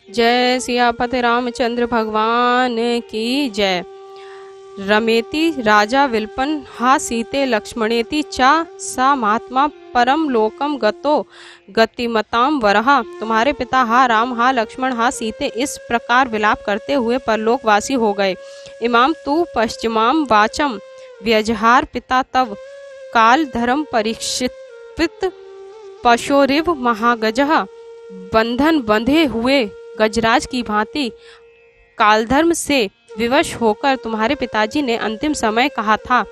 जय सियापति रामचंद्र भगवान की जय। रमेति राजा विल्पन हा सीते लक्ष्मणेति चा सा महात्मा परम लोकम गतो गतिमताम वरहा। तुम्हारे पिता हा राम हा लक्ष्मण हा सीते इस प्रकार विलाप करते हुए परलोकवासी हो गए। इमाम तू पश्चिमाम वाचम व्यजहार पिता तव काल धर्म परीक्षित पशोरिव महागजः। बंधन बंधे हुए गजराज की भांति कालधर्म से विवश होकर तुम्हारे पिताजी ने अंतिम समय कहा था,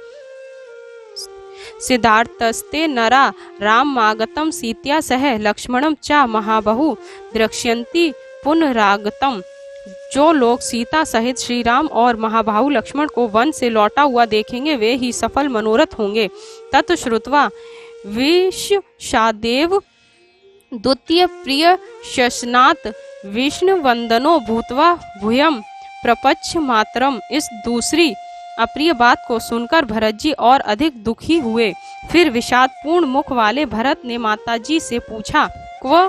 सिद्धार्थस्ते नरा रामागतम सीत्या सह लक्ष्मणम चा महाबहु द्रक्ष्यन्ति पुनरागतम। जो लोग सीता सहित श्री राम और महाबाहु लक्ष्मण को वन से लौटा हुआ देखेंगे वे ही सफल मनोरथ होंगे। तत् श्रुत्वा विषादेव द्वितीय प्रिय शशनाथ विष्णु वंदनो भूतवा भूयम प्रपच्छ मातरम। इस दूसरी अप्रिय बात को सुनकर भरत जी और अधिक दुखी हुए। फिर विषादपूर्ण मुख वाले भरत ने माताजी से पूछा, क्व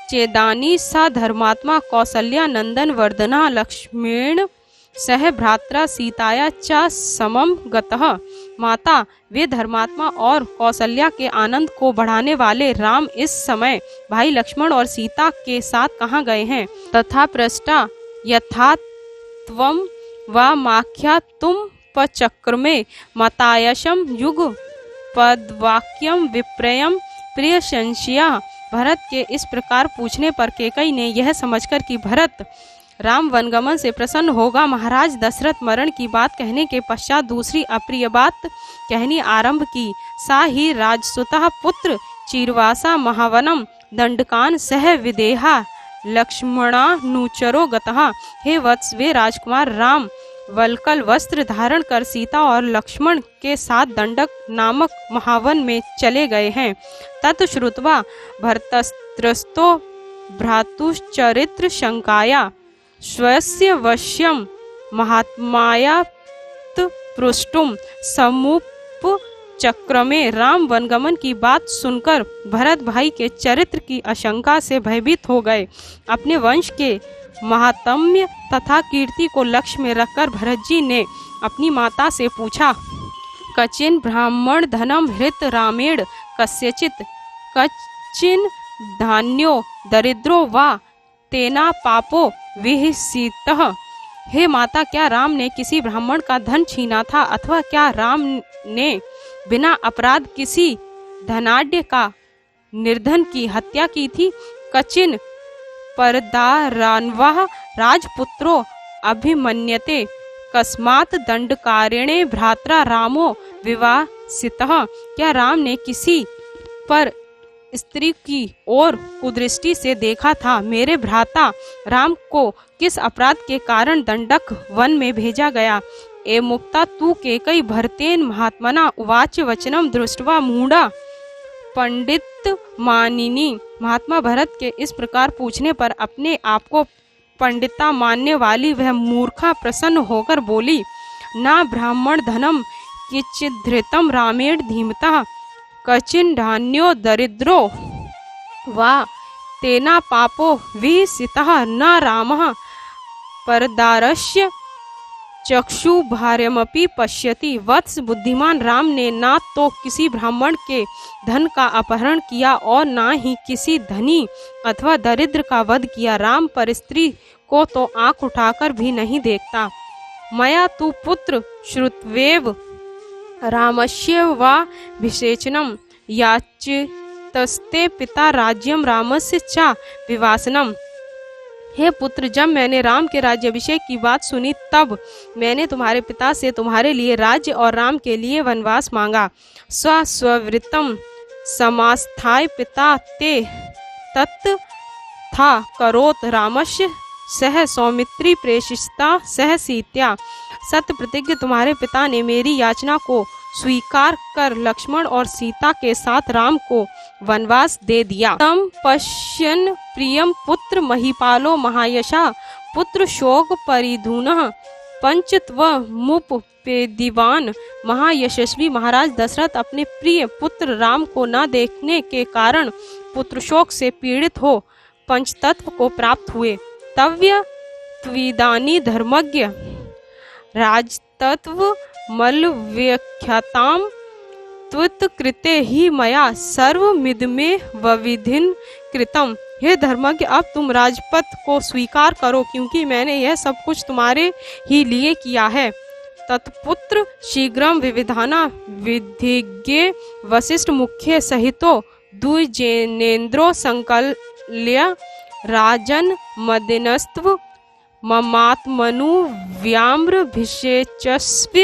चेदानी सा धर्मात्मा कौसल्या नंदन वर्धना लक्ष्मीण सह भ्रात्रा सीताया चा समम गतः। माता, वे धर्मात्मा और कौशल्या के आनंद को बढ़ाने वाले राम इस समय भाई लक्ष्मण और सीता के साथ कहाँ गए हैं? तथा पृष्ठा यथा त्वम व माख्या तुम पचक्रमे मतायशम युग पदवाक्यम विप्रयम प्रिय संशया। भरत के इस प्रकार पूछने पर केकई ने यह समझकर कि भरत राम वनगमन से प्रसन्न होगा, महाराज दशरथ मरण की बात कहने के पश्चात दूसरी अप्रिय बात कहनी आरंभ की। सा ही राजसुतः पुत्र चीरवासा महावनम दंडकान सह विदेहा लक्ष्मणानुचरो गतः। हे वत्स, वे राजकुमार राम वल्कल वस्त्र धारण कर सीता और लक्ष्मण के साथ दंडक नामक महावन में चले गए हैं। तत् श्रुत्वा भरतस्त्रस्तो भ्रातुश्चरित्र शंकाया स्वस्य वश्यम महात्मायात पृष्टुम समुप चक्रमे। राम वनगमन की बात सुनकर भरत भाई के चरित्र की आशंका से भयभीत हो गए। अपने वंश के महात्म्य तथा कीर्ति को लक्ष्य में रखकर भरत जी ने अपनी माता से पूछा, कचिन ब्राह्मण धनम हृत रामेण कस्यचित कचिन धान्यो दरिद्रो वा तेना पापो विहिसितः। हे माता, क्या राम ने किसी ब्राह्मण का धन छीना था अथवा क्या राम ने बिना अपराध किसी धनाढ्य का निर्धन की हत्या की थी? कचिन परदारान्वः राजपुत्रो अभिमन्यते कस्मात् दंडकारिणे भ्रात्रा रामो विवासितः। क्या राम ने किसी पर स्त्री की ओर कुदृष्टि से देखा था? मेरे भ्राता राम को किस अपराध के कारण दंडक वन में भेजा गया? ए मुक्ता तू केकई भरतेन महात्मना उवाच वचनम दृष्ट्वा मूढ़ा पंडित मानिनी। महात्मा भरत के इस प्रकार पूछने पर अपने आप को पंडिता मानने वाली वह मूर्खा प्रसन्न होकर बोली, ना ब्राह्मण धनम किचिद्धृतम रामेण धीमतः कचिन धान्यो दरिद्रो वा तेना पापो विहिसितः न रामः परदारस्य चक्षुभार्यमपि पश्यति। वत्स, बुद्धिमान राम ने ना तो किसी ब्राह्मण के धन का अपहरण किया और ना ही किसी धनी अथवा दरिद्र का वध किया। राम पर स्त्री को तो आंख उठाकर भी नहीं देखता। मया तु पुत्र श्रुत्वेव रामस्य वा विसेचनम याचितस्ते पिता राज्यम रामस्य चा विवासनम। हे पुत्र, जब मैंने राम के राज्याभिषेक की बात सुनी तब मैंने तुम्हारे पिता से तुम्हारे लिए राज्य और राम के लिए वनवास मांगा। स्ववृत्तम समास्थाय पिता ते तत्था करोत रामस्य सह सौमित्री प्रेषिता सह सीत्या। सत्य प्रतिज्ञ तुम्हारे पिता ने मेरी याचना को स्वीकार कर लक्ष्मण और सीता के साथ राम को वनवास दे दिया। तम पश्यन प्रियम पुत्र महिपालो महायशा पुत्र शोक परिधूनः पंचत्व मुप पेदिवान। महायशस्वी महाराज दशरथ अपने प्रिय पुत्र राम को न देखने के कारण पुत्र शोक से पीड़ित हो पंचतत्व को प्राप्त हुए। तव्य त्विदानी धर्मज्ञ राजतत्व मल्व्यख्याताम त्वत्कृते ही मया सर्वमिदमे वविधिन कृतम। हे धर्मज्ञ, अब तुम राजपथ को स्वीकार करो, क्योंकि मैंने यह सब कुछ तुम्हारे ही लिए किया है। तत्पुत्र शीघ्रम विविधाना विधिज्ञे वशिष्ठ मुख्य सहितो द्विजेनेन्द्रो संकल्य राजन मदिनस्त्व ममात्मनु व्याम्रभिषेचस्व।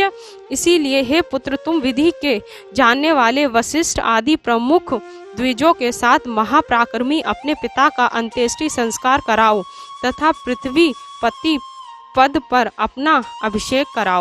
इसीलिए हे पुत्र, तुम विधि के जानने वाले वशिष्ठ आदि प्रमुख द्विजों के साथ महापराक्रमी अपने पिता का अंत्येष्टि संस्कार कराओ तथा पृथ्वी पति पद पर अपना अभिषेक कराओ।